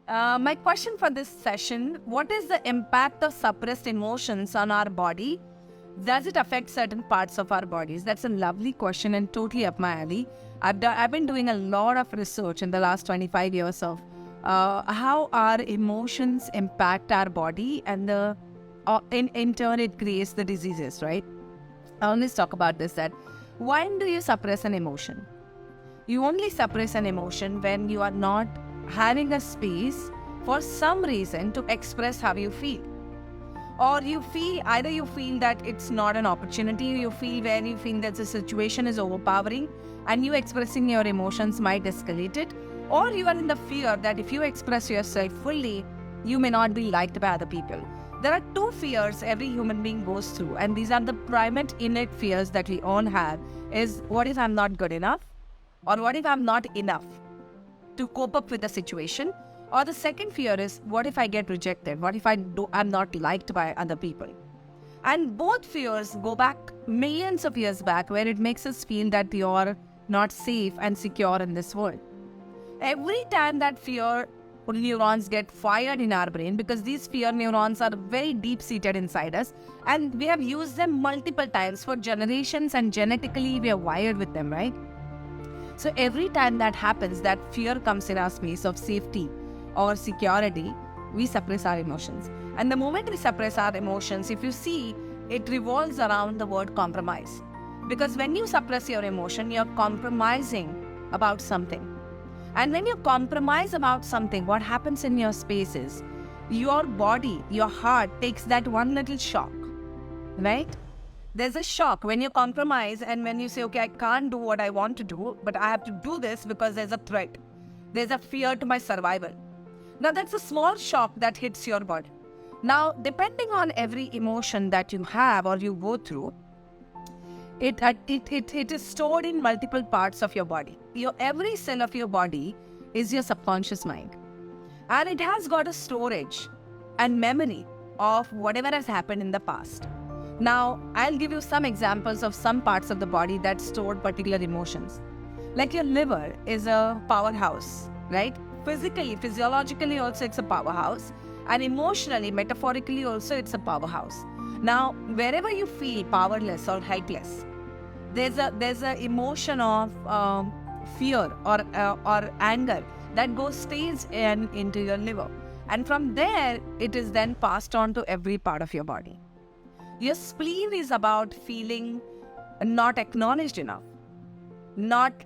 My question for this session, what is the impact of suppressed emotions on our body? Does it affect certain parts of our bodies? That's a lovely question and totally up my alley. I've been doing a lot of research in the last 25 years of how our emotions impact our body, and in turn it creates the diseases, right? I always talk about this, that when do you suppress an emotion? You only suppress an emotion when you are not having a space for some reason to express how you feel. Or either you feel that it's not an opportunity, you feel that the situation is overpowering and you expressing your emotions might escalate it, or you are in the fear that if you express yourself fully, you may not be liked by other people. There are two fears every human being goes through, and these are the primate innate fears that we all have, is what if I'm not good enough? Or what if I'm not enough to cope up with the situation? Or the second fear is, what if I get rejected? What if I'm not liked by other people? And both fears go back millions of years back, where it makes us feel that you're not safe and secure in this world. Every time that fear neurons get fired in our brain, because these fear neurons are very deep-seated inside us, and we have used them multiple times for generations, and genetically we are wired with them, right? So every time that happens, that fear comes in our space of safety or security, we suppress our emotions. And the moment we suppress our emotions, if you see, it revolves around the word compromise. Because when you suppress your emotion, you're compromising about something. And when you compromise about something, what happens in your space is, your body, your heart takes that one little shock, right? There's a shock when you compromise, and when you say, okay, I can't do what I want to do, but I have to do this because there's a threat. There's a fear to my survival. Now, that's a small shock that hits your body. Now, depending on every emotion that you have or you go through, it is stored in multiple parts of your body. Every cell of your body is your subconscious mind. And it has got a storage and memory of whatever has happened in the past. Now, I'll give you some examples of some parts of the body that stored particular emotions. Like your liver is a powerhouse, right? Physically, physiologically also it's a powerhouse. And emotionally, metaphorically also it's a powerhouse. Now, wherever you feel powerless or helpless, there's a emotion of fear or anger that stays into your liver. And from there, it is then passed on to every part of your body. Your spleen is about feeling not acknowledged enough, not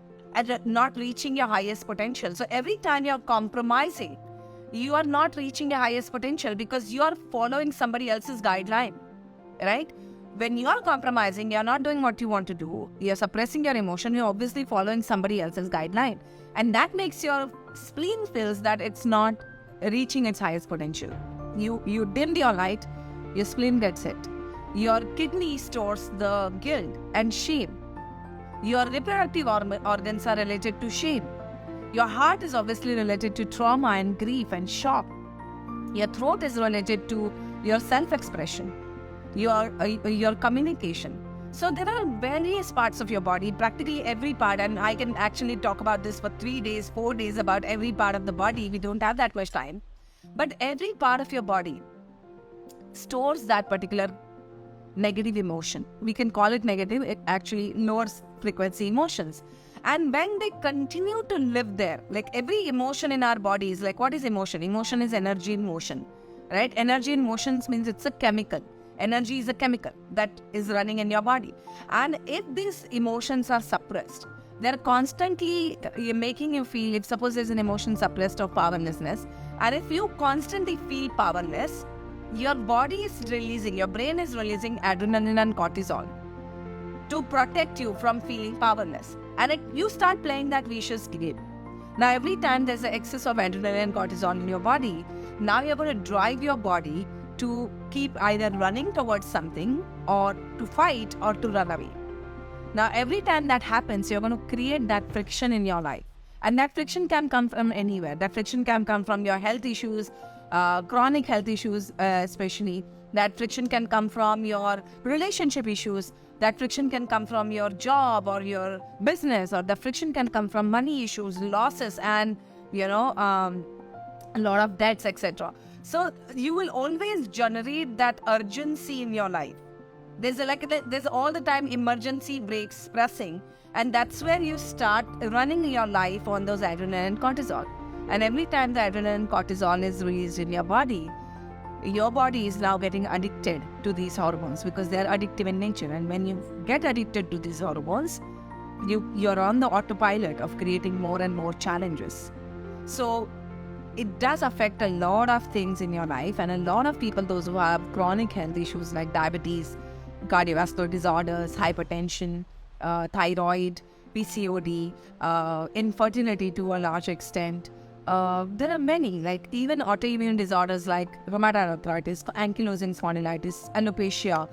reaching your highest potential. So every time you're compromising, you are not reaching your highest potential because you are following somebody else's guideline, right? When you are compromising, you're not doing what you want to do. You're suppressing your emotion. You're obviously following somebody else's guideline. And that makes your spleen feels that it's not reaching its highest potential. You dim your light, your spleen gets hit. Your kidney stores the guilt and shame. Your reproductive organs are related to shame. Your heart is obviously related to trauma and grief and shock. Your throat is related to your self-expression, your communication. So there are various parts of your body, practically every part, and I can actually talk about this for 3 days, 4 days about every part of the body. We don't have that much time. But every part of your body stores that particular negative emotion. We can call it negative. It actually lowers frequency emotions. And when they continue to live there, like every emotion in our body is like, what is emotion? Emotion is energy in motion, right? Energy in motion means it's a chemical. Energy is a chemical that is running in your body. And if these emotions are suppressed, they're constantly making you feel, if suppose there's an emotion suppressed of powerlessness, and if you constantly feel powerless, your body is releasing, your brain is releasing adrenaline and cortisol to protect you from feeling powerless. And you start playing that vicious game. Now, every time there's an excess of adrenaline and cortisol in your body, now you're going to drive your body to keep either running towards something or to fight or to run away. Now, every time that happens, you're going to create that friction in your life. And that friction can come from anywhere. That friction can come from your health issues, chronic health issues especially. That friction can come from your relationship issues. That friction can come from your job or your business, or the friction can come from money issues, losses, and a lot of debts, etc. So you will always generate that urgency in your life. There's all the time emergency brakes pressing, and that's where you start running your life on those adrenaline and cortisol. And every time the adrenaline and cortisol is released in your body is now getting addicted to these hormones because they're addictive in nature. And when you get addicted to these hormones, you're on the autopilot of creating more and more challenges. So it does affect a lot of things in your life, and a lot of people, those who have chronic health issues like diabetes, cardiovascular disorders, hypertension, thyroid, PCOD, infertility to a large extent. There are many, like even autoimmune disorders like rheumatoid arthritis, ankylosing spondylitis, alopecia,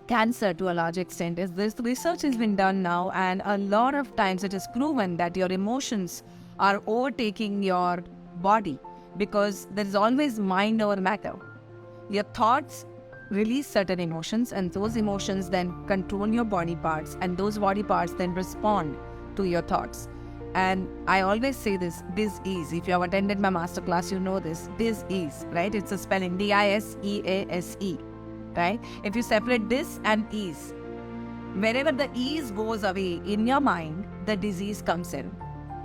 cancer to a large extent. This research has been done now, and a lot of times it is proven that your emotions are overtaking your body because there is always mind over matter. Your thoughts release certain emotions, and those emotions then control your body parts, and those body parts then respond to your thoughts. And I always say this is, if you have attended my masterclass, you know this is, right? It's a spelling, DISEASE, right? If you separate this and ease, wherever the ease goes away in your mind, the disease comes in.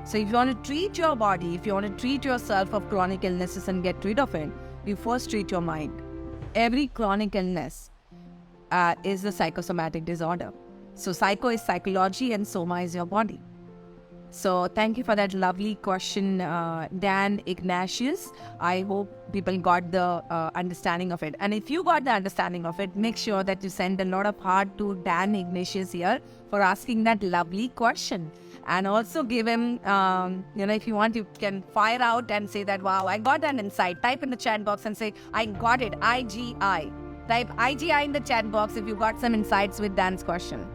So if you want to treat your body, if you want to treat yourself of chronic illnesses and get rid of it, you first treat your mind. Every chronic illness is a psychosomatic disorder. So psycho is psychology and soma is your body. So thank you for that lovely question, Dan Ignatius. I hope people got the understanding of it. And if you got the understanding of it, make sure that you send a lot of heart to Dan Ignatius here for asking that lovely question. And also give him, if you want, you can fire out and say that, wow, I got an insight. Type in the chat box and say, I got it, IGI. Type IGI in the chat box if you got some insights with Dan's question.